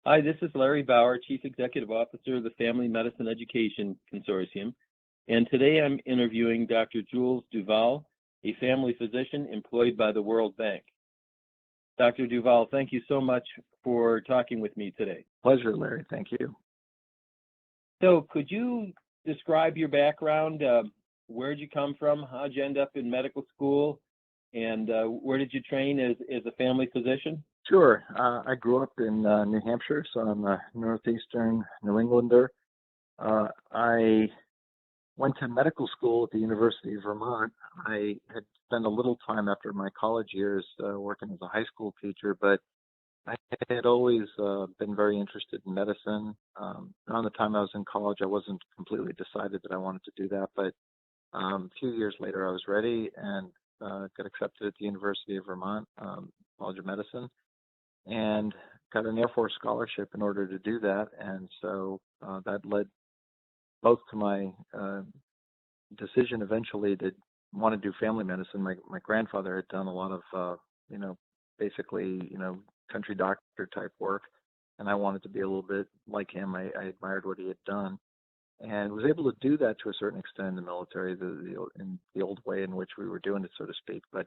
Hi, this is Larry Bauer, Chief Executive Officer of the Family Medicine Education Consortium, and today I'm interviewing Dr. Jules Duval, a family physician employed by the World Bank. Dr. Duval, thank you so much for talking with me today. Pleasure, Larry. Thank you. So could you describe your background? Where did you come from? How did you end up in medical school? And where did you train as a family physician? Sure. I grew up in New Hampshire, so I'm a northeastern New Englander. I went to medical school at the University of Vermont. I had spent a little time after my college years working as a high school teacher, but I had always been very interested in medicine. Around the time I was in college, I wasn't completely decided that I wanted to do that, but a few years later, I was ready and got accepted at the University of Vermont College of Medicine, and got an Air Force scholarship in order to do that. And so that led both to my decision eventually to want to do family medicine. My grandfather had done a lot of, basically, country doctor type work, and I wanted to be a little bit like him. I admired what he had done, and was able to do that to a certain extent in the military, in the old way in which we were doing it, so to speak. But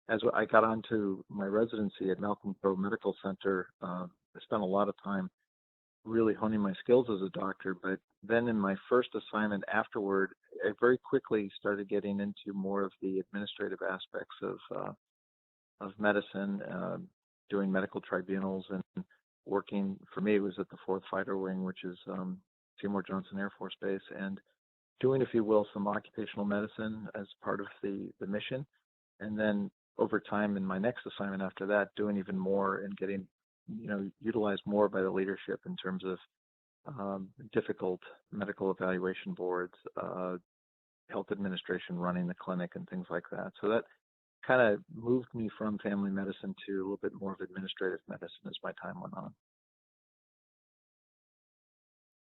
as I got onto my residency at Malcolm Crowe Medical Center, I spent a lot of time really honing my skills as a doctor. But then in my first assignment afterward, I very quickly started getting into more of the administrative aspects of medicine, doing medical tribunals and working. For me, it was at the 4th Fighter Wing, which is Seymour Johnson Air Force Base, and doing, if you will, some occupational medicine as part of the mission. And then over time in my next assignment after that, doing even more and getting, utilized more by the leadership in terms of difficult medical evaluation boards, health administration, running the clinic, and things like that. So that kind of moved me from family medicine to a little bit more of administrative medicine as my time went on.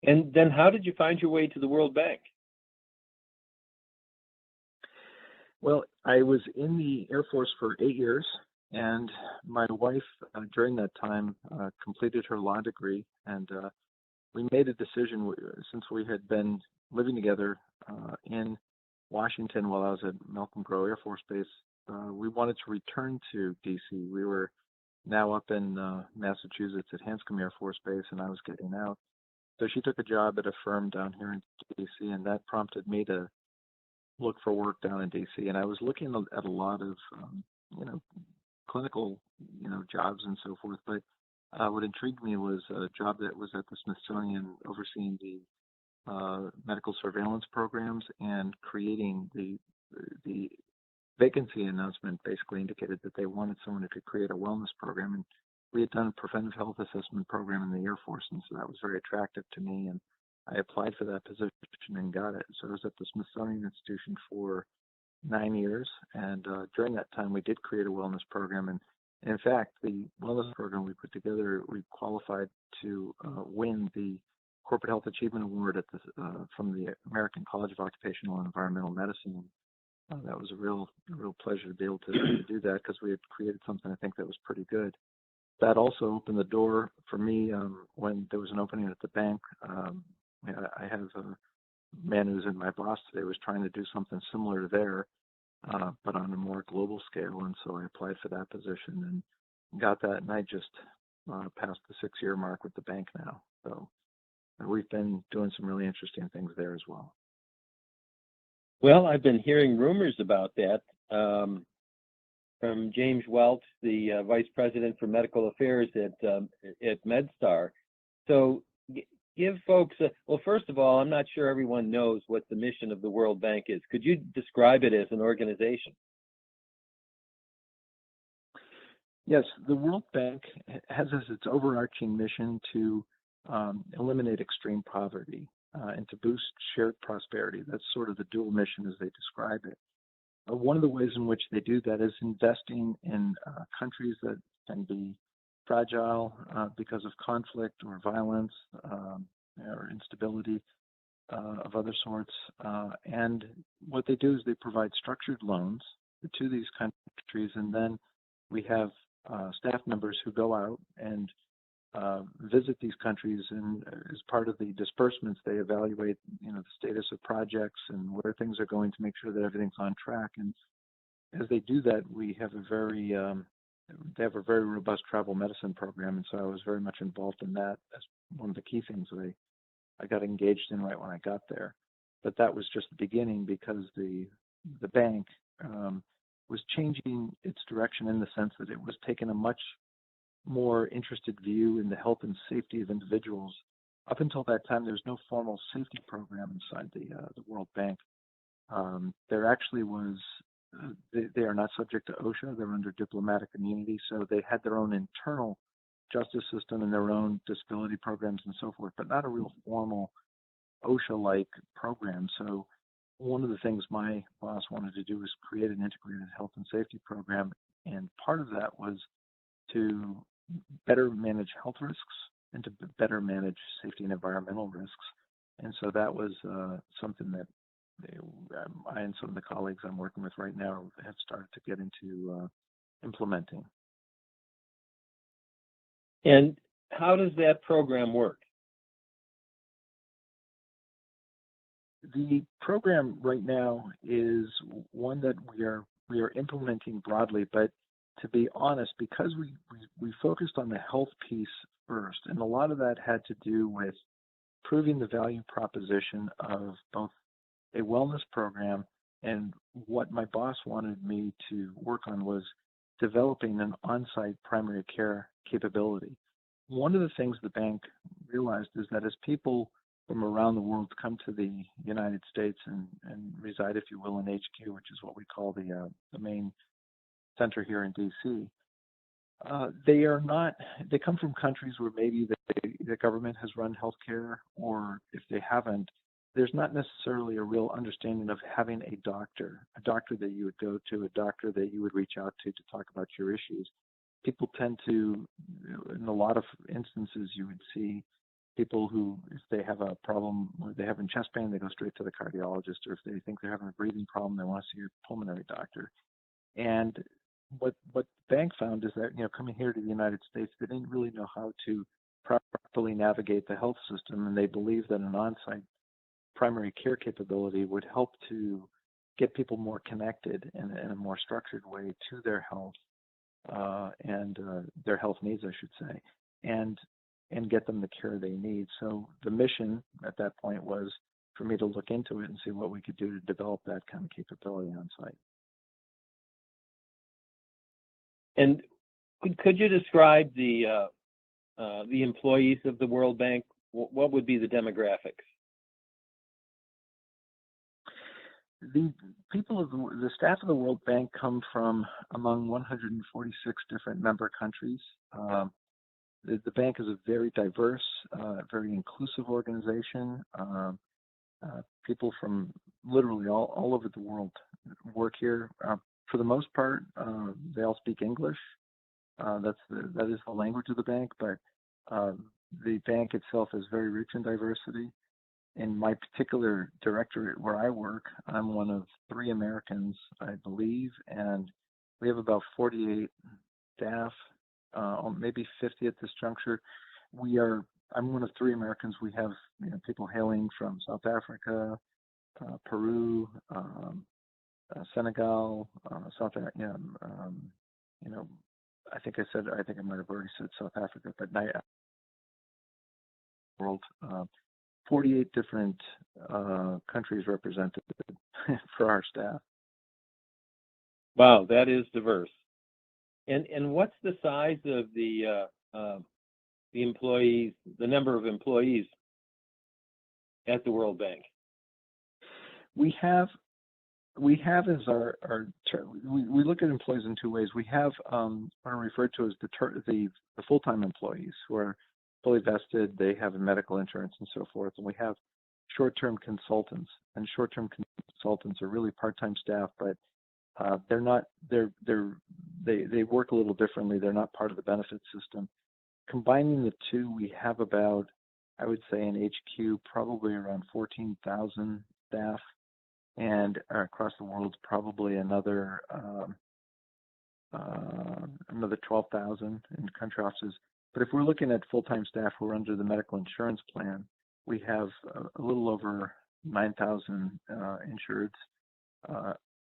And then how did you find your way to the World Bank? Well, I was in the Air Force for 8 years, and my wife, during that time, completed her law degree, and we made a decision, since we had been living together in Washington while I was at Malcolm Crowe Air Force Base. We wanted to return to D.C. We were now up in Massachusetts at Hanscom Air Force Base, and I was getting out. So she took a job at a firm down here in D.C., and that prompted me to look for work down in D.C. And I was looking at a lot of, clinical, jobs and so forth. But what intrigued me was a job that was at the Smithsonian overseeing the medical surveillance programs and creating the vacancy announcement basically indicated that they wanted someone who could create a wellness program. And we had done a preventive health assessment program in the Air Force, and so that was very attractive to me. And I applied for that position and got it. So I was at the Smithsonian Institution for 9 years, and during that time we did create a wellness program. And in fact, the wellness program we put together, we qualified to win the Corporate Health Achievement Award at from the American College of Occupational and Environmental Medicine. That was a real pleasure to be able to do that, because we had created something I think that was pretty good. That also opened the door for me when there was an opening at the bank. I have a man who's in my boss today was trying to do something similar there, but on a more global scale. And so I applied for that position and got that. And I just passed the 6-year mark with the bank now. So we've been doing some really interesting things there as well. Well, I've been hearing rumors about that from James Welch, the Vice President for Medical Affairs at Medstar. So give folks, well, first of all, I'm not sure everyone knows what the mission of the World Bank is. Could you describe it as an organization? Yes, the World Bank has as its overarching mission to eliminate extreme poverty and to boost shared prosperity. That's sort of the dual mission as they describe it. One of the ways in which they do that is investing in countries that can be fragile because of conflict or violence or instability of other sorts. And what they do is they provide structured loans to these countries, and then we have staff members who go out and visit these countries, and as part of the disbursements, they evaluate, the status of projects and where things are going to make sure that everything's on track. And as they do that, we have they have a very robust travel medicine program, and so I was very much involved in that as one of the key things that I got engaged in right when I got there. But that was just the beginning, because the bank was changing its direction in the sense that it was taking a much more interested view in the health and safety of individuals. Up until that time, there's no formal safety program inside the World Bank. There actually was. They are not subject to OSHA. They're under diplomatic immunity, so they had their own internal justice system and their own disability programs and so forth, but not a real formal OSHA-like program. So one of the things my boss wanted to do was create an integrated health and safety program, and part of that was to better manage health risks and to better manage safety and environmental risks. And so that was something that I and some of the colleagues I'm working with right now have started to get into implementing. And how does that program work? The program right now is one that we are implementing broadly, but to be honest, because we focused on the health piece first, and a lot of that had to do with proving the value proposition of both a wellness program, and what my boss wanted me to work on was developing an on-site primary care capability. One of the things the bank realized is that as people from around the world come to the United States and reside, if you will, in HQ, which is what we call the main center here in DC, they come from countries where maybe the government has run healthcare, or if they haven't, there's not necessarily a real understanding of having a doctor that you would go to, a doctor that you would reach out to talk about your issues. People tend to, in a lot of instances, you would see people who, if they have a problem, or they have chest pain, they go straight to the cardiologist, or if they think they're having a breathing problem, they want to see a pulmonary doctor. And what the bank found is that, coming here to the United States, they didn't really know how to properly navigate the health system, and they believed that an on-site primary care capability would help to get people more connected in a more structured way to their health and their health needs, I should say, and get them the care they need. So the mission at that point was for me to look into it and see what we could do to develop that kind of capability on site. And could you describe the employees of the World Bank? What would be the demographics? The people of the staff of the World Bank come from among 146 different member countries. The bank is a very diverse, very inclusive organization. People from literally all over the world work here. For the most part, they all speak English. That is the language of the bank, but the bank itself is very rich in diversity. In my particular directorate where I work, I'm one of 3 Americans, I believe, and we have about 48 staff, maybe 50 at this juncture. I'm one of 3 Americans. We have people hailing from South Africa, Peru, Senegal, South Africa. I think I might have already said South Africa, but world. 48 different countries represented for our staff. Wow, that is diverse. And what's the size of the employees, the number of employees at the World Bank? We have as we look at employees in 2 ways. We have what I refer to as the full-time employees who are fully vested, they have medical insurance and so forth, and we have short-term consultants. And short-term consultants are really part-time staff, but they work a little differently. They're not part of the benefit system. Combining the two, we have about, I would say, in HQ probably around 14,000 staff, and across the world probably another 12,000 in country offices. But if we're looking at full-time staff who are under the medical insurance plan, we have a little over 9,000 insureds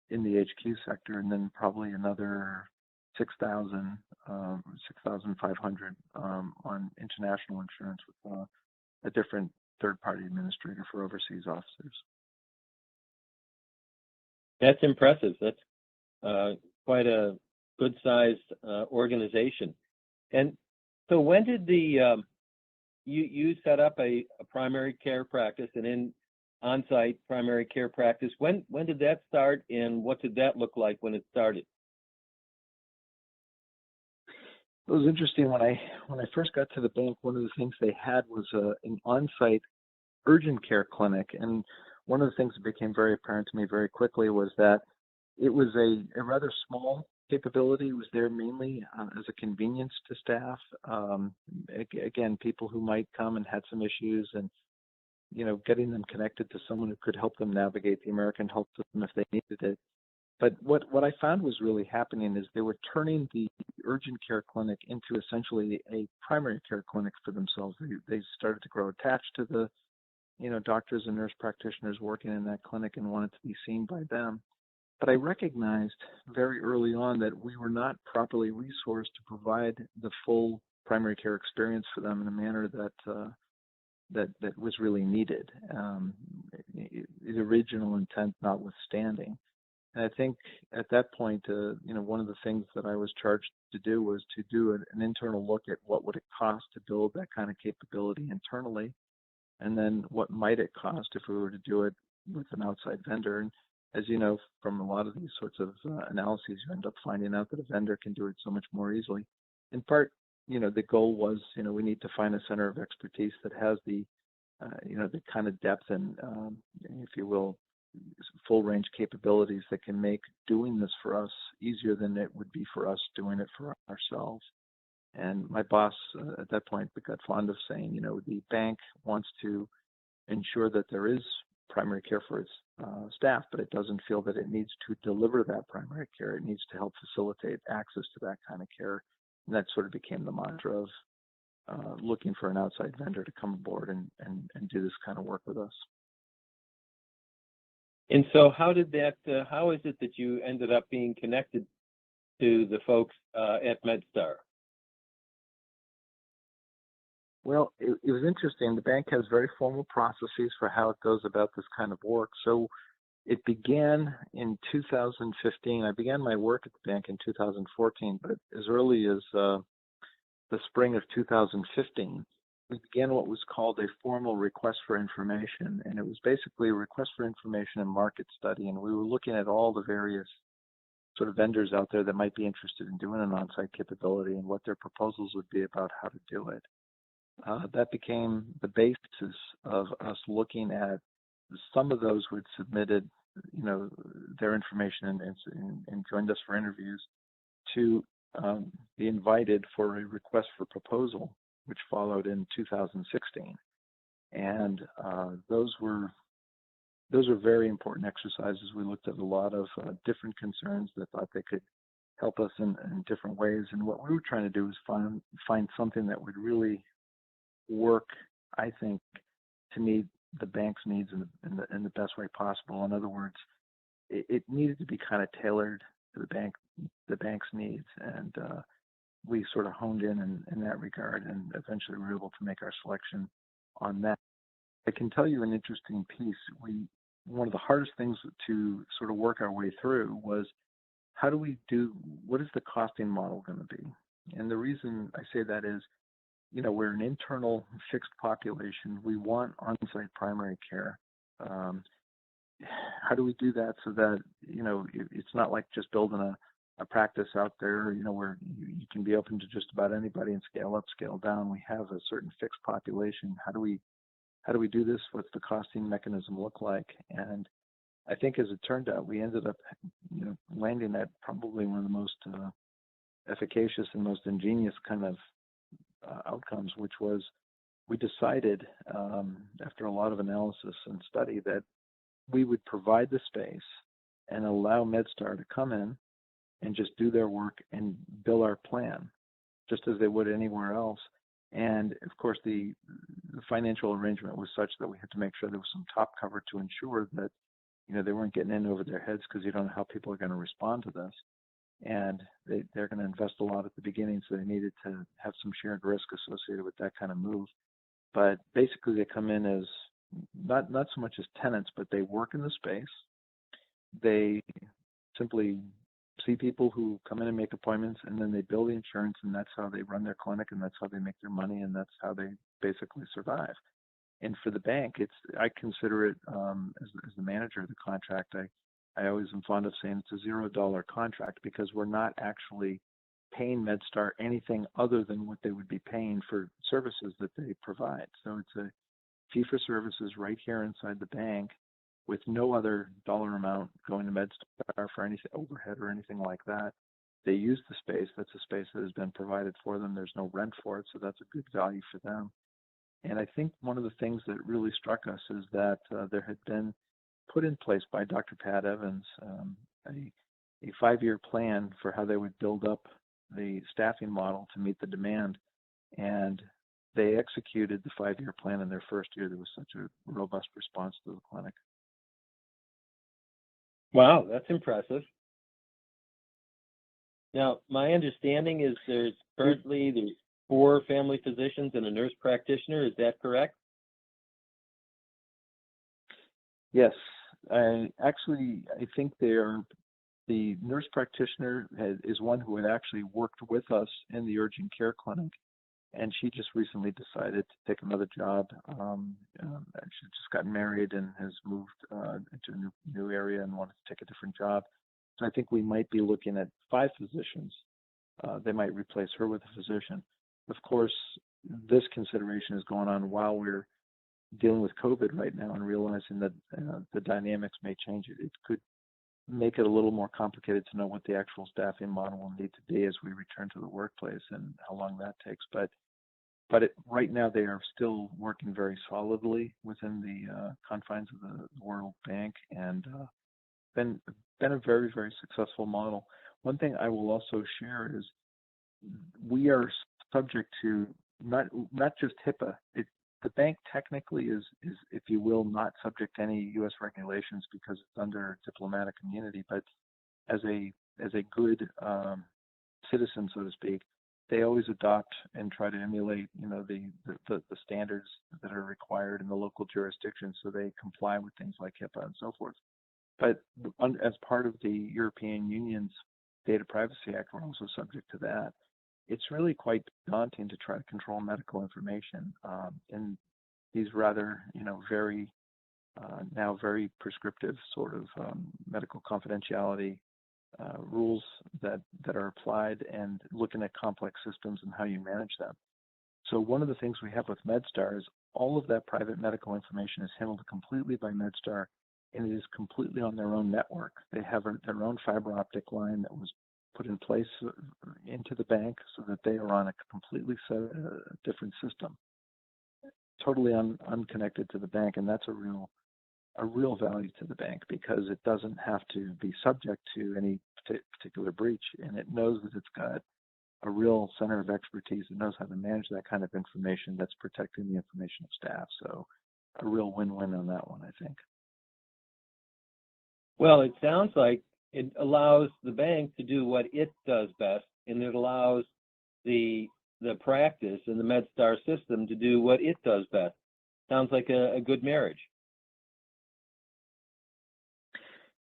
in the HQ sector, and then probably another 6,000, 6,500 on international insurance with a different third-party administrator for overseas officers. That's impressive. That's quite a good-sized organization. And so when did you set up a primary care practice, and in on-site primary care practice? When did that start, and what did that look like when it started? It was interesting when I first got to the bank. One of the things they had was an on-site urgent care clinic, and one of the things that became very apparent to me very quickly was that it was a rather small capability. It was there mainly as a convenience to staff. Again, people who might come and had some issues, and getting them connected to someone who could help them navigate the American health system if they needed it. But what I found was really happening is they were turning the urgent care clinic into essentially a primary care clinic for themselves. They started to grow attached to the doctors and nurse practitioners working in that clinic and wanted to be seen by them. But I recognized very early on that we were not properly resourced to provide the full primary care experience for them in a manner that was really needed, the original intent notwithstanding. And I think at that point, one of the things that I was charged to do was to do an internal look at what would it cost to build that kind of capability internally, and then what might it cost if we were to do it with an outside vendor. And as you know, from a lot of these sorts of analyses, you end up finding out that a vendor can do it so much more easily. In part, the goal was, we need to find a center of expertise that has the kind of depth and, if you will, full range capabilities that can make doing this for us easier than it would be for us doing it for ourselves. And my boss at that point got fond of saying, the bank wants to ensure that there is primary care for its staff, but it doesn't feel that it needs to deliver that primary care. It needs to help facilitate access to that kind of care. And that sort of became the mantra of looking for an outside vendor to come aboard and do this kind of work with us. And so how is it that you ended up being connected to the folks at Medstar? Well, it was interesting. The bank has very formal processes for how it goes about this kind of work. So it began in 2015. I began my work at the bank in 2014, but as early as the spring of 2015, we began what was called a formal request for information. And it was basically a request for information and market study. And we were looking at all the various sort of vendors out there that might be interested in doing an on-site capability and what their proposals would be about how to do it. That became the basis of us looking at some of those who had submitted, their information and joined us for interviews to be invited for a request for proposal, which followed in 2016. And those were very important exercises. We looked at a lot of different concerns that thought they could help us in different ways. And what we were trying to do was find something that would really work, I think, to meet the bank's needs in the best way possible. In other words, it needed to be kind of tailored to the bank's needs, and we sort of honed in that regard, and eventually we were able to make our selection on that. I can tell you an interesting piece. One of the hardest things to sort of work our way through was what is the costing model going to be? And the reason I say that is, we're an internal fixed population. We want on-site primary care. How do we do that so that, it's not like just building a practice out there, where you can be open to just about anybody and scale up, scale down. We have a certain fixed population. How do we do this? What's the costing mechanism look like? And I think as it turned out, we ended up, landing at probably one of the most efficacious and most ingenious kind of outcomes, which was we decided after a lot of analysis and study that we would provide the space and allow Medstar to come in and just do their work and bill our plan. just as they would anywhere else. And of course, the financial arrangement was such that we had to make sure there was some top cover to ensure that, they weren't getting in over their heads, because you don't know how people are going to respond to this. And they're going to invest a lot at the beginning, so they needed to have some shared risk associated with that kind of move. But basically, they come in as not so much as tenants, but they work in the space. They simply see people who come in and make appointments, and then they bill the insurance, and that's how they run their clinic, and that's how they make their money, and that's how they basically survive. And for the bank, I consider it, as the manager of the contract, I always am fond of saying it's a $0 contract, because we're not actually paying Medstar anything other than what they would be paying for services that they provide. So it's a fee for services right here inside the bank, with no other dollar amount going to Medstar for anything overhead or anything like that. They use the space. That's a space that has been provided for them. There's no rent for it, so that's a good value for them. And I think one of the things that really struck us is that there had been put in place by Dr. Pat Evans a 5-year plan for how they would build up the staffing model to meet the demand. And they executed the 5-year plan in their first year. There was such a robust response to the clinic. Wow, that's impressive. Now, my understanding is there's 4 family physicians and a nurse practitioner. Is that correct? Yes. I think the nurse practitioner is one who had actually worked with us in the urgent care clinic, and she just recently decided to take another job. She just got married and has moved into a new area and wanted to take a different job. So I think we might be looking at 5 physicians. They might replace her with a physician. Of course, this consideration is going on while we're dealing with COVID right now, and realizing that the dynamics may change. It could make it a little more complicated to know what the actual staffing model will need to be as we return to the workplace, and how long that takes. But right now, they are still working very solidly within the confines of the World Bank, and been a very, very successful model. One thing I will also share is we are subject to not just HIPAA. The bank technically is, if you will, not subject to any U.S. regulations, because it's under diplomatic immunity. But as a good citizen, so to speak, they always adopt and try to emulate, the standards that are required in the local jurisdiction, so they comply with things like HIPAA and so forth. But as part of the European Union's Data Privacy Act, we're also subject to that. It's really quite daunting to try to control medical information in these rather, very now very prescriptive sort of medical confidentiality rules that are applied, and looking at complex systems and how you manage them. So one of the things we have with Medstar is all of that private medical information is handled completely by Medstar, and it is completely on their own network. They have their own fiber optic line that was put in place into the bank, so that they are on a completely different system, totally unconnected to the bank. And that's a real value to the bank, because it doesn't have to be subject to any particular breach, and it knows that it's got a real center of expertise that knows how to manage that kind of information that's protecting the information of staff. So a real win-win on that one, I think. Well, it sounds like it allows the bank to do what it does best, and it allows the practice and the Medstar system to do what it does best. Sounds like a good marriage.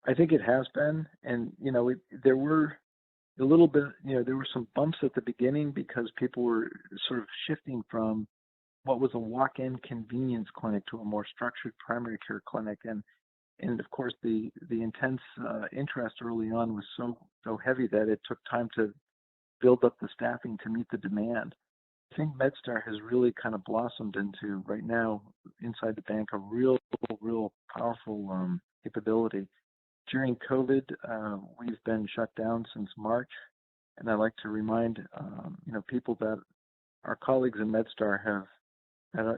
I think it has been, and there were a little bit, there were some bumps at the beginning, because people were sort of shifting from what was a walk-in convenience clinic to a more structured primary care clinic, and of course the intense interest early on was so heavy that it took time to build up the staffing to meet the demand. I think Medstar has really kind of blossomed into, right now inside the bank, a real powerful capability. During COVID, we've been shut down since March, and I like to remind people that our colleagues in Medstar have,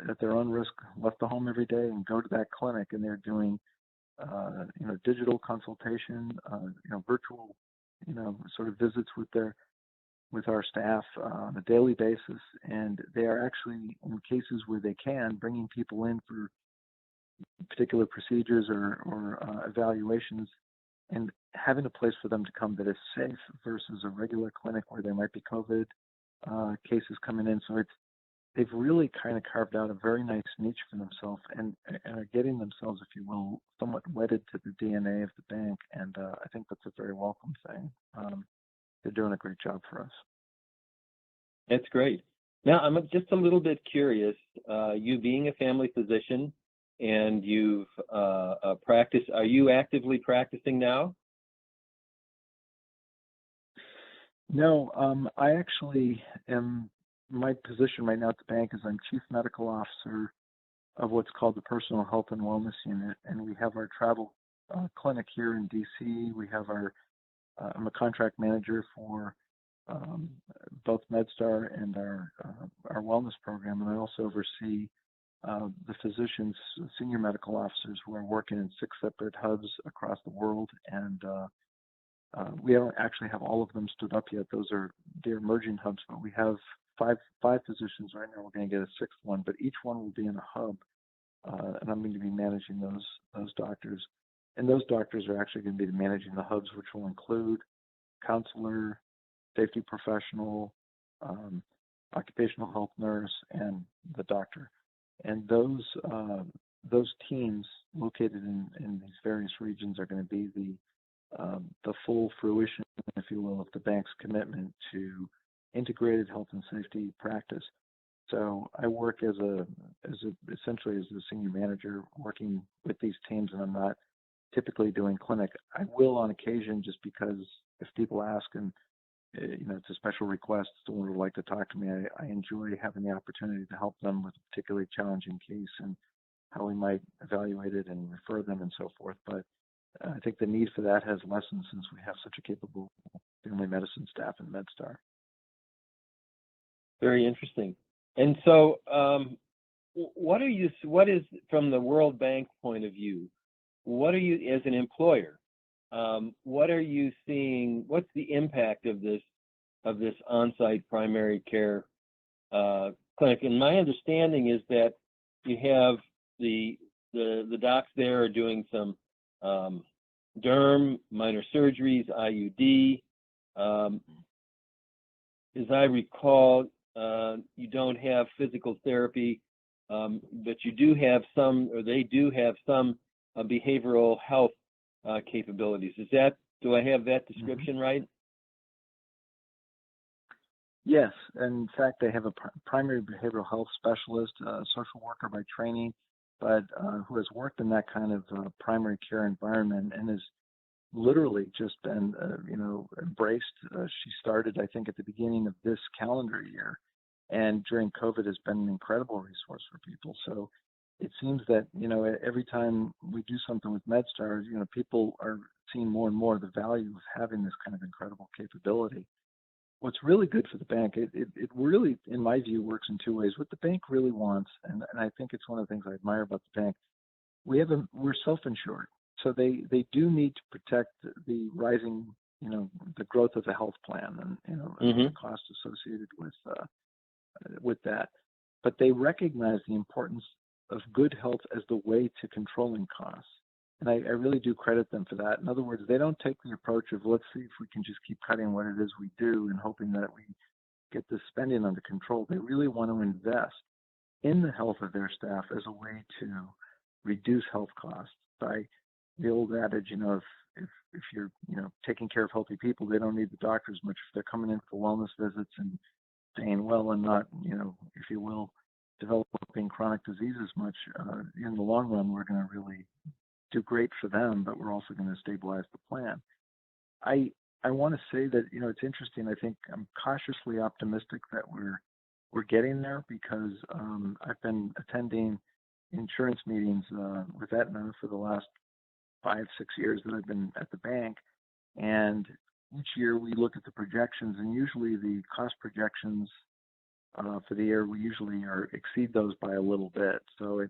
at their own risk, left the home every day and go to that clinic, and they're doing digital consultation, virtual, sort of visits with their with our staff on a daily basis, and they are actually, in cases where they can, bringing people in for particular procedures or evaluations, and having a place for them to come that is safe versus a regular clinic where there might be COVID cases coming in. So they've really kind of carved out a very nice niche for themselves, and are getting themselves, if you will, somewhat wedded to the DNA of the bank. And I think that's a very welcome thing. They're doing a great job for us. That's great. Now, I'm just a little bit curious. You being a family physician, and you've practiced, are you actively practicing now? No, I actually am. My position right now at the bank is I'm Chief Medical Officer of what's called the Personal Health and Wellness Unit, and we have our travel clinic here in DC. We have I'm a contract manager for both Medstar and our wellness program, and I also oversee the physicians, senior medical officers who are working in 6 separate hubs across the world, and we don't actually have all of them stood up yet. They're emerging hubs, but we have five physicians right now. We're going to get a 6th one, but each one will be in a hub, and I'm going to be managing those doctors. And those doctors are actually going to be managing the hubs, which will include counselor, safety professional, occupational health nurse, and the doctor. And those teams located in these various regions are going to be the full fruition, if you will, of the bank's commitment to integrated health and safety practice. So I work essentially as a senior manager working with these teams, and I'm not typically doing clinic. I will on occasion, just because if people ask, and it's a special request, someone would like to talk to me, I enjoy having the opportunity to help them with a particularly challenging case and how we might evaluate it and refer them and so forth. But I think the need for that has lessened since we have such a capable family medicine staff in Medstar. Very interesting. And so, what is, from the World Bank point of view, what are you, as an employer, what are you seeing, what's the impact of this on-site primary care clinic? And my understanding is that you have the docs there are doing some derm, minor surgeries, IUD. As I recall, you don't have physical therapy, but you do have some, or they do have some behavioral health capabilities. Do I have that description right? Yes. In fact, they have a primary behavioral health specialist, a social worker by training, but who has worked in that kind of primary care environment and has literally just been, embraced. She started, I think, at the beginning of this calendar year, and during COVID has been an incredible resource for people. So it seems that, every time we do something with Medstar, people are seeing more and more the value of having this kind of incredible capability. What's really good for the bank, it really, in my view, works in 2 ways. What the bank really wants, and I think it's one of the things I admire about the bank, we're self-insured. So they do need to protect the rising, the growth of the health plan and, the cost associated with that. But they recognize the importance of good health as the way to controlling costs. And I really do credit them for that. In other words, they don't take the approach of, let's see if we can just keep cutting what it is we do and hoping that we get the spending under control. They really want to invest in the health of their staff as a way to reduce health costs. By the old adage, if you're, taking care of healthy people, they don't need the doctors much. If they're coming in for wellness visits and staying well and not, if you will, developing chronic diseases much, in the long run, we're going to really do great for them, but we're also going to stabilize the plan. I want to say that, it's interesting. I think I'm cautiously optimistic that we're getting there, because I've been attending insurance meetings with Aetna for the last 5-6 years that I've been at the bank, and each year we look at the projections, and usually the cost projections for the year we usually exceed those by a little bit. So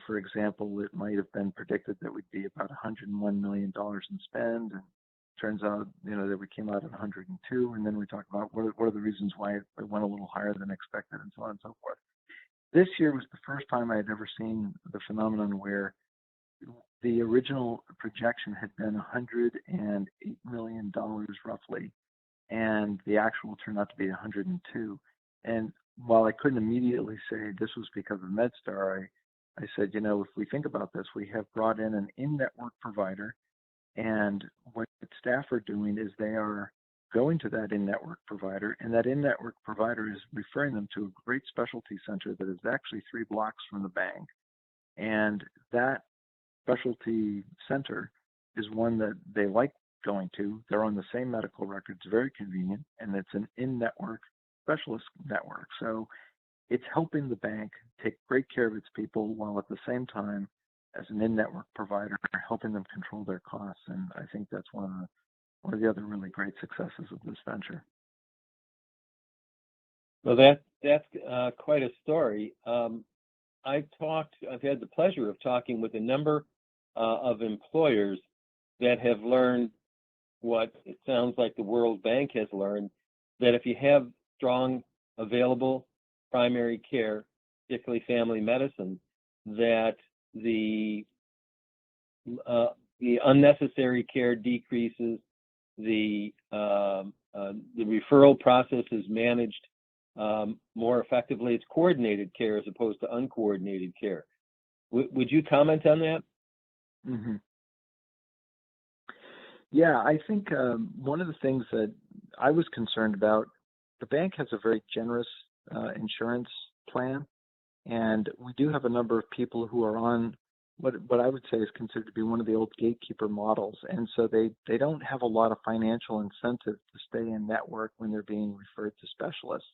for example, it might have been predicted that we'd be about $101 million in spend, and turns out, that we came out at 102, and then we talk about what are the reasons why it went a little higher than expected, and so on and so forth. This year was the first time I had ever seen the phenomenon where the original projection had been $108 million roughly, and the actual turned out to be 102. And while I couldn't immediately say this was because of Medstar, I said, if we think about this, we have brought in an in-network provider, and what staff are doing is they are going to that in-network provider, and that in-network provider is referring them to a great specialty center that is actually 3 blocks from the bank. And that specialty center is one that they like going to. They're on the same medical records, very convenient, and it's an in-network specialist network. So it's helping the bank take great care of its people while at the same time, as an in-network provider, helping them control their costs. And I think that's one of the other really great successes of this venture. Well, that's quite a story. I've had the pleasure of talking with a number of employers that have learned what it sounds like the World Bank has learned, that if you have strong available primary care, particularly family medicine, that the unnecessary care decreases, the referral process is managed more effectively. It's coordinated care as opposed to uncoordinated care. Would you comment on that? Mm-hmm. Yeah, I think one of the things that I was concerned about, the bank has a very generous insurance plan, and we do have a number of people who are on what I would say is considered to be one of the old gatekeeper models, and so they don't have a lot of financial incentive to stay in network when they're being referred to specialists.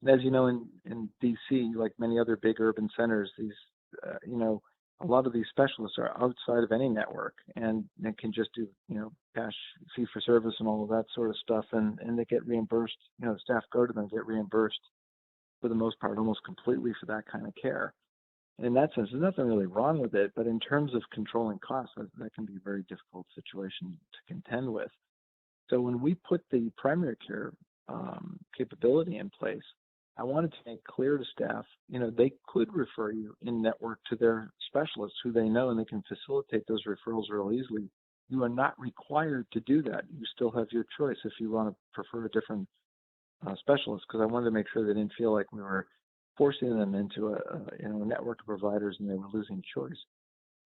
And as you know, in DC, like many other big urban centers, these a lot of these specialists are outside of any network, and they can just do cash fee for service and all of that sort of stuff, and they get reimbursed. Staff go to them, get reimbursed for the most part almost completely for that kind of care. And in that sense, there's nothing really wrong with it, but in terms of controlling costs, that can be a very difficult situation to contend with. So when we put the primary care capability in place, I wanted to make clear to staff, they could refer you in network to their specialists who they know, and they can facilitate those referrals real easily. You are not required to do that. You still have your choice if you want to prefer a different specialist, because I wanted to make sure they didn't feel like we were forcing them into a network of providers and they were losing choice.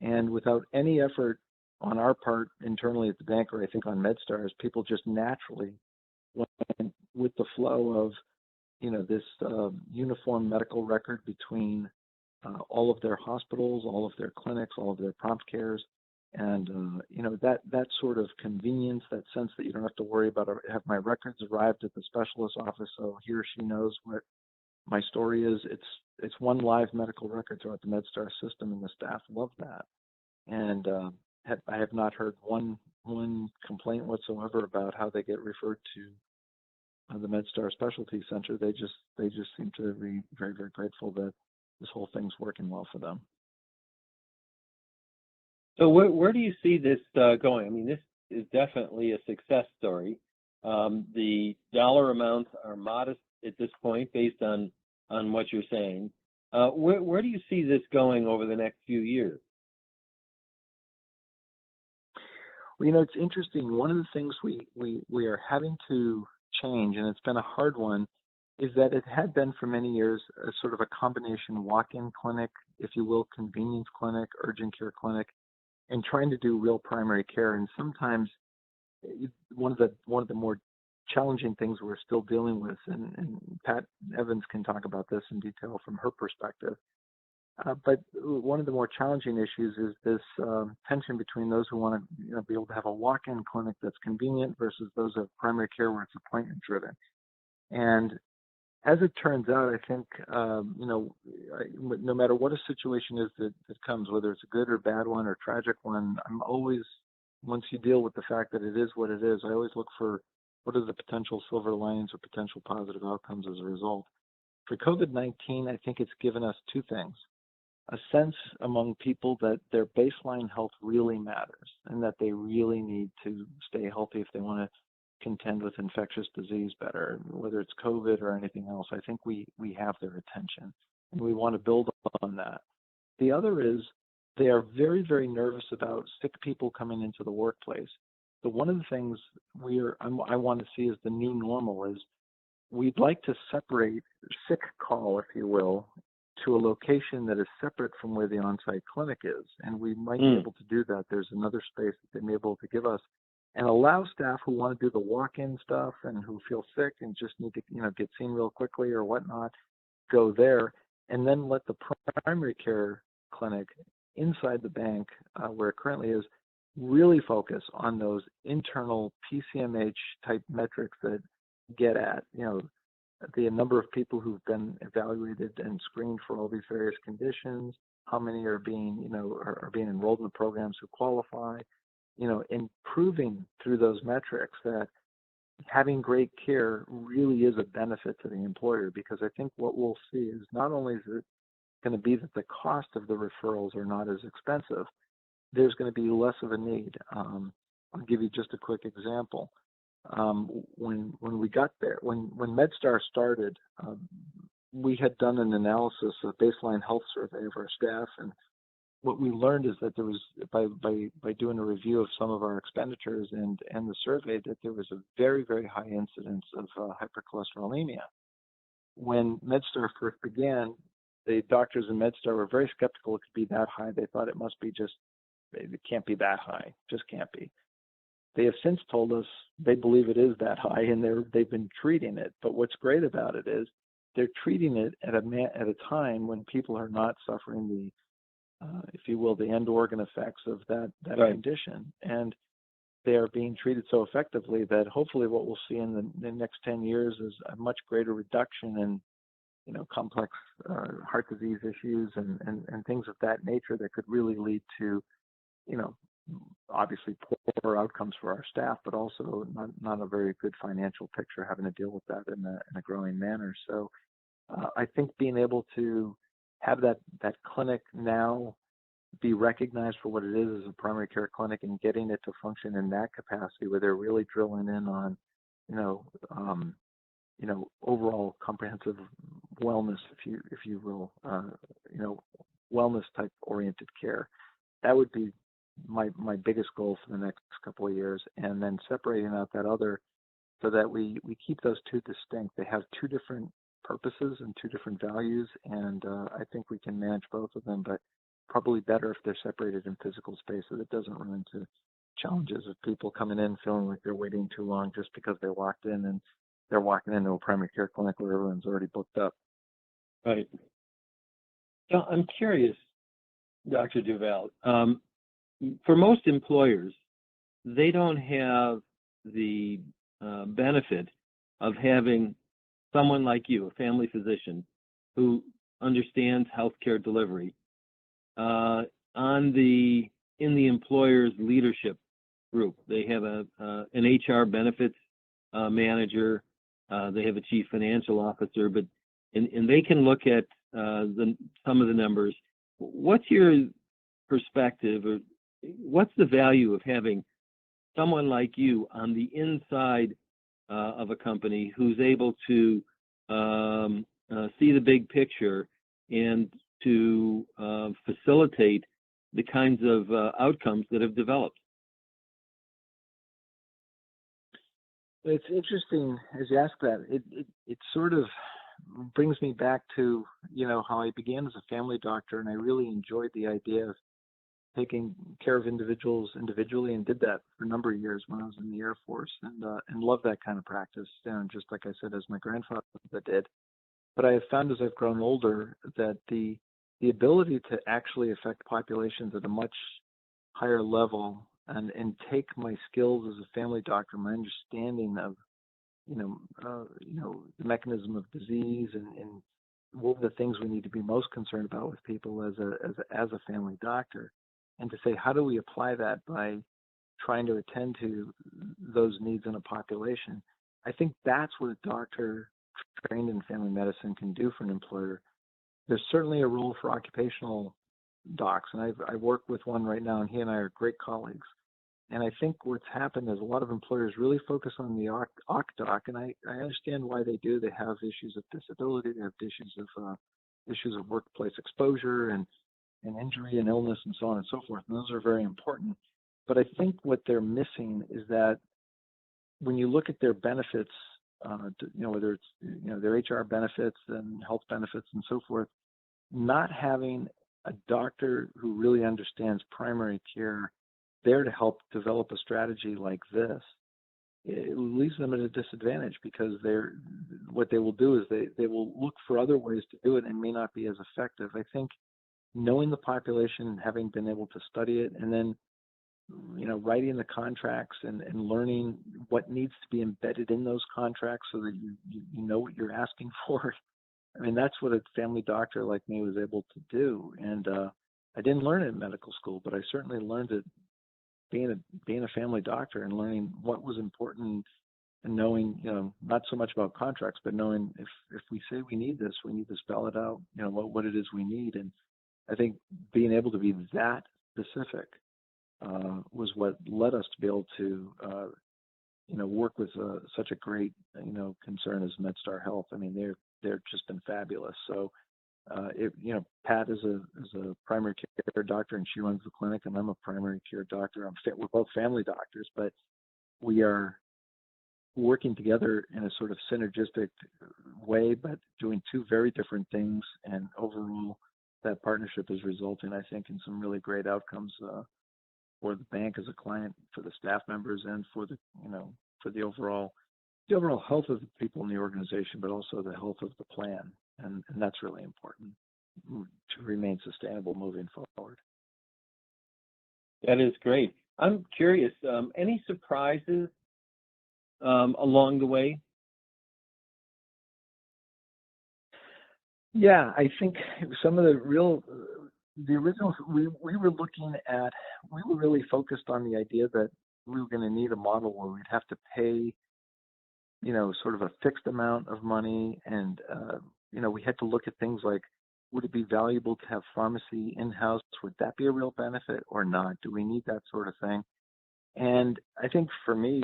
And without any effort on our part internally at the bank, or I think on Medstar, people just naturally went with the flow of this uniform medical record between all of their hospitals, all of their clinics, all of their prompt cares, and that sort of convenience, that sense that you don't have to worry about have my records arrived at the specialist office, so he or she knows what my story is. It's one live medical record throughout the Medstar system, and the staff love that. And I have not heard one complaint whatsoever about how they get referred to the Medstar Specialty Center. They just seem to be very, very grateful that this whole thing's working well for them. So where do you see this going? I mean, this is definitely a success story. The dollar amounts are modest at this point based on what you're saying. Where do you see this going over the next few years? Well, it's interesting. One of the things we are having to change, and it's been a hard one, is that it had been for many years a sort of a combination walk-in clinic, if you will, convenience clinic, urgent care clinic, and trying to do real primary care. And sometimes one of the more challenging things we're still dealing with, and Pat Evans can talk about this in detail from her perspective, but one of the more challenging issues is this tension between those who want to be able to have a walk-in clinic that's convenient versus those of primary care where it's appointment-driven. And as it turns out, I think, no matter what a situation is that comes, whether it's a good or bad one or tragic one, I'm always, once you deal with the fact that it is what it is, I always look for what are the potential silver linings or potential positive outcomes as a result. For COVID-19, I think it's given us two things. a sense among people that their baseline health really matters and that they really need to stay healthy if they want to contend with infectious disease better, whether it's COVID or anything else. I think we have their attention, and we want to build on that. The other is they are very, very nervous about sick people coming into the workplace. So one of the things I want to see as the new normal is we'd like to separate sick call, if you will, to a location that is separate from where the on-site clinic is. And we might be able to do that. There's another space that they may be able to give us and allow staff who want to do the walk-in stuff and who feel sick and just need to, get seen real quickly or whatnot, go there, and then let the primary care clinic inside the bank, where it currently is, really focus on those internal PCMH type metrics that get at, the number of people who've been evaluated and screened for all these various conditions, how many are being, are being enrolled in the programs who qualify, improving through those metrics that having great care really is a benefit to the employer, because I think what we'll see is not only is it going to be that the cost of the referrals are not as expensive, there's going to be less of a need. I'll give you just a quick example. When we got there, when Medstar started, we had done an analysis, a baseline health survey of our staff, and what we learned is that there was, by doing a review of some of our expenditures and the survey, that there was a very, very high incidence of hypercholesterolemia. When Medstar first began, the doctors in Medstar were very skeptical it could be that high. They thought it can't be that high, just can't be. They have since told us they believe it is that high, and they've been treating it. But what's great about it is they're treating it at a time when people are not suffering the if you will, the end organ effects of that right. condition. And they are being treated so effectively that hopefully what we'll see in the next 10 years is a much greater reduction in, complex heart disease issues and things of that nature that could really lead to, obviously poor outcomes for our staff, but also not a very good financial picture having to deal with that in a growing manner. So I think being able to have that clinic now be recognized for what it is as a primary care clinic and getting it to function in that capacity where they're really drilling in on, overall comprehensive wellness, if you will, wellness type oriented care. That would be my biggest goal for the next couple of years, and then separating out that other so that we keep those two distinct. They have two different purposes and two different values, and I think we can manage both of them, but probably better if they're separated in physical space so that it doesn't run into challenges of people coming in feeling like they're waiting too long just because they walked in and they're walking into a primary care clinic where everyone's already booked up. Right. So I'm curious, Dr. Duval, for most employers, they don't have the benefit of having someone like you, a family physician, who understands healthcare delivery, in the employer's leadership group. They have an HR benefits manager. They have a chief financial officer, and they can look at some of the numbers. What's your perspective, or what's the value of having someone like you on the inside of a company who's able to see the big picture and to facilitate the kinds of outcomes that have developed? It's interesting as you ask that. It sort of brings me back to, how I began as a family doctor, and I really enjoyed the idea of taking care of individuals individually, and did that for a number of years when I was in the Air Force, and loved that kind of practice, just like I said, as my grandfather did. But I have found as I've grown older that the ability to actually affect populations at a much higher level and take my skills as a family doctor, my understanding of, the mechanism of disease and what are the things we need to be most concerned about with people as a family doctor, and to say, how do we apply that by trying to attend to those needs in a population? I think that's what a doctor trained in family medicine can do for an employer. there's certainly a role for occupational docs, and I work with one right now, and he and I are great colleagues. And I think what's happened is a lot of employers really focus on the OC doc, and I understand why they do. They have issues of disability, they have issues of workplace exposure and injury and illness and so on and so forth. And those are very important. But I think what they're missing is that when you look at their benefits, whether it's their HR benefits and health benefits and so forth, not having a doctor who really understands primary care there to help develop a strategy like this, it leaves them at a disadvantage, because what they will do is they will look for other ways to do it and may not be as effective. I think knowing the population, having been able to study it, and then writing the contracts and learning what needs to be embedded in those contracts so that you know what you're asking for. I mean, that's what a family doctor like me was able to do. And I didn't learn it in medical school, but I certainly learned it being a family doctor and learning what was important, and knowing, not so much about contracts, but knowing if we say we need to spell it out, what it is we need. And I think being able to be that specific was what led us to be able to, work with such a great, concern as Medstar Health. I mean, they're just been fabulous. So, Pat is a primary care doctor, and she runs the clinic, and I'm a primary care doctor. We're both family doctors, but we are working together in a sort of synergistic way, but doing two very different things. And overall, that partnership is resulting, I think, in some really great outcomes for the bank as a client, for the staff members, and for the overall health of the people in the organization, but also the health of the plan. And that's really important to remain sustainable moving forward. That is great. I'm curious, any surprises along the way? Yeah, I think some of the originals we were looking at, we were really focused on the idea that we were going to need a model where we'd have to pay, sort of a fixed amount of money. And, we had to look at things like, would it be valuable to have pharmacy in-house? Would that be a real benefit or not? Do we need that sort of thing? And I think for me,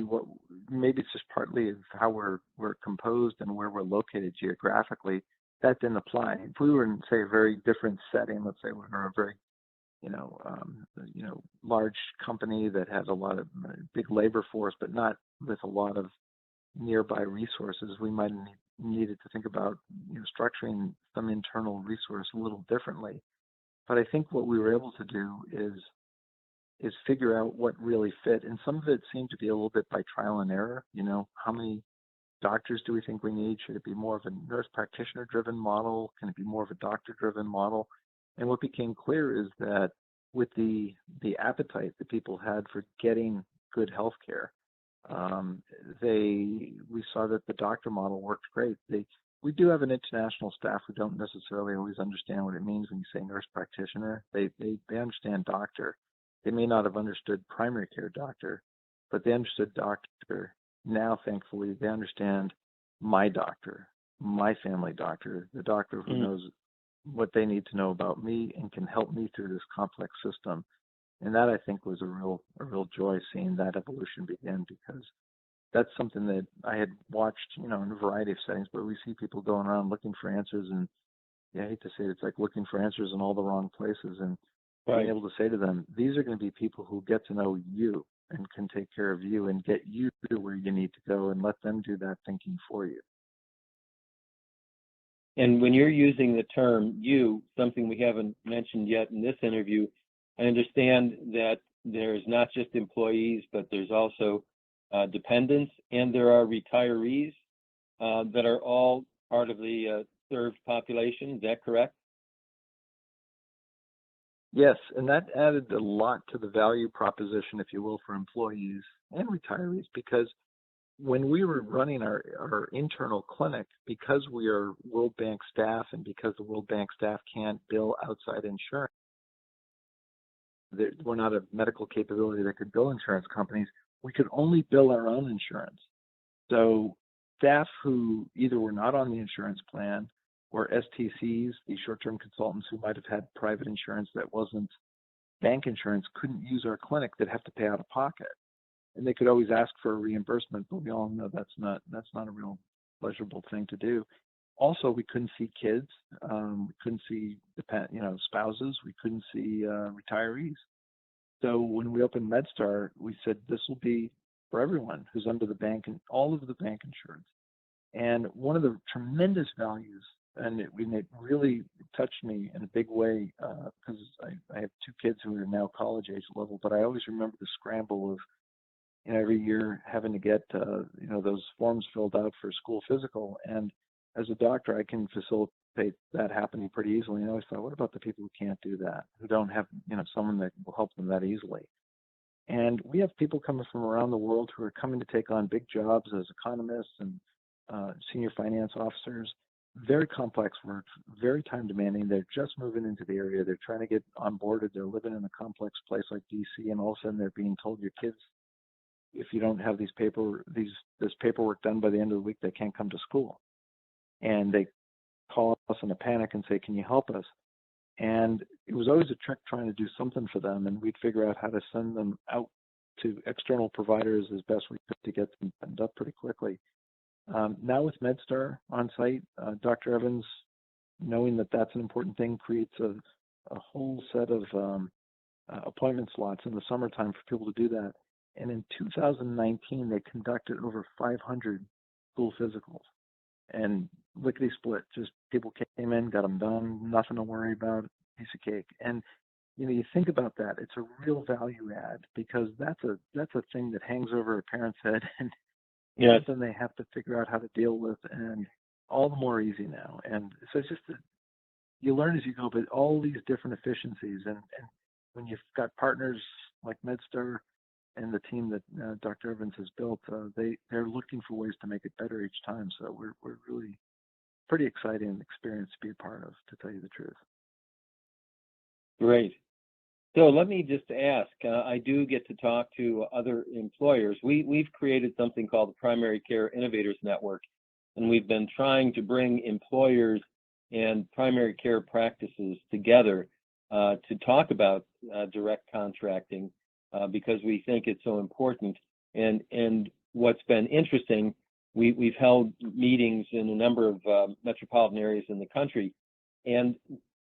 maybe it's just partly of how we're composed and where we're located geographically, that didn't apply. If we were in, say, a very different setting, let's say we're a very, large company that has a lot of big labor force, but not with a lot of nearby resources, we might have needed to think about structuring some internal resource a little differently. But I think what we were able to do is figure out what really fit, and some of it seemed to be a little bit by trial and error. How many doctors do we think we need? Should it be more of a nurse practitioner driven model? Can it be more of a doctor driven model? And what became clear is that with the appetite that people had for getting good health care, we saw that the doctor model worked great. We do have an international staff who don't necessarily always understand what it means when you say nurse practitioner. They understand doctor. They may not have understood primary care doctor, but they understood doctor. Now, thankfully, they understand my doctor, my family doctor, the doctor who knows what they need to know about me and can help me through this complex system. And that, I think, was a real joy seeing that evolution begin, because that's something that I had watched, in a variety of settings, but we see people going around looking for answers, and I hate to say it, it's like looking for answers in all the wrong places. And being able to say to them, these are going to be people who get to know you and can take care of you and get you to where you need to go, and let them do that thinking for you. And when you're using the term you, something we haven't mentioned yet in this interview, I understand that there's not just employees, but there's also dependents, and there are retirees that are all part of the served population. Is that correct? Yes, and that added a lot to the value proposition, if you will, for employees and retirees, because when we were running our internal clinic, because we are World Bank staff and because the World Bank staff can't bill outside insurance, we're not a medical capability that could bill insurance companies, we could only bill our own insurance. So staff who either were not on the insurance plan or STCs, the short-term consultants who might have had private insurance that wasn't bank insurance, couldn't use our clinic. They'd have to pay out of pocket, and they could always ask for a reimbursement, but we all know that's not a real pleasurable thing to do. Also, we couldn't see kids, we couldn't see spouses, we couldn't see retirees. So when we opened Medstar, we said this will be for everyone who's under the bank and all of the bank insurance. And one of the tremendous values, and it really touched me in a big way, because I have two kids who are now college age level, but I always remember the scramble of every year having to get those forms filled out for school physical. And as a doctor, I can facilitate that happening pretty easily. And I always thought, what about the people who can't do that, who don't have someone that will help them that easily? And we have people coming from around the world who are coming to take on big jobs as economists and senior finance officers. Very complex work, very time demanding. They're just moving into the area. They're trying to get onboarded. They're living in a complex place like DC, and all of a sudden they're being told, your kids, if you don't have this paperwork done by the end of the week, they can't come to school. And they call us in a panic and say, can you help us? And it was always a trick trying to do something for them, and we'd figure out how to send them out to external providers as best we could to get them buttoned up pretty quickly. Now with Medstar on site, Dr. Evans, knowing that that's an important thing, creates a whole set of appointment slots in the summertime for people to do that. And in 2019, they conducted over 500 school physicals. And lickety split, just people came in, got them done, nothing to worry about, piece of cake. And you think about that, it's a real value add, because that's a thing that hangs over a parent's head, and something they have to figure out how to deal with, and all the more easy now. And so it's just that you learn as you go, but all these different efficiencies, and when you've got partners like Medstar and the team that Dr. Evans has built, they're looking for ways to make it better each time. So we're really pretty exciting experience to be a part of, to tell you the truth. Great. So let me just ask, I do get to talk to other employers. We've created something called the Primary Care Innovators Network, and we've been trying to bring employers and primary care practices together to talk about direct contracting, because we think it's so important. And what's been interesting, we've held meetings in a number of metropolitan areas in the country, and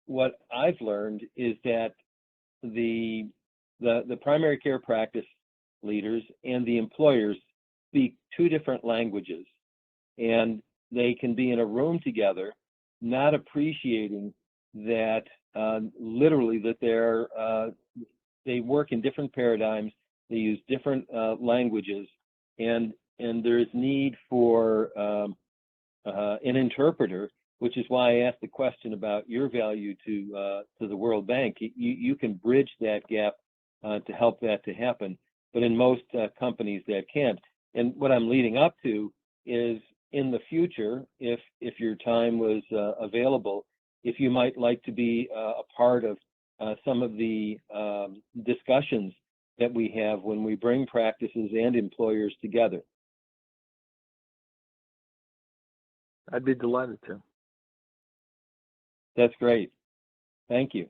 what I've learned is that the primary care practice leaders and the employers speak two different languages, and they can be in a room together, not appreciating that literally that they work in different paradigms, they use different languages, and there's need for an interpreter, which is why I asked the question about your value to the World Bank. You can bridge that gap to help that to happen, but in most companies that can't. And what I'm leading up to is, in the future, if your time was available, if you might like to be a part of some of the discussions that we have when we bring practices and employers together. I'd be delighted to. That's great. Thank you.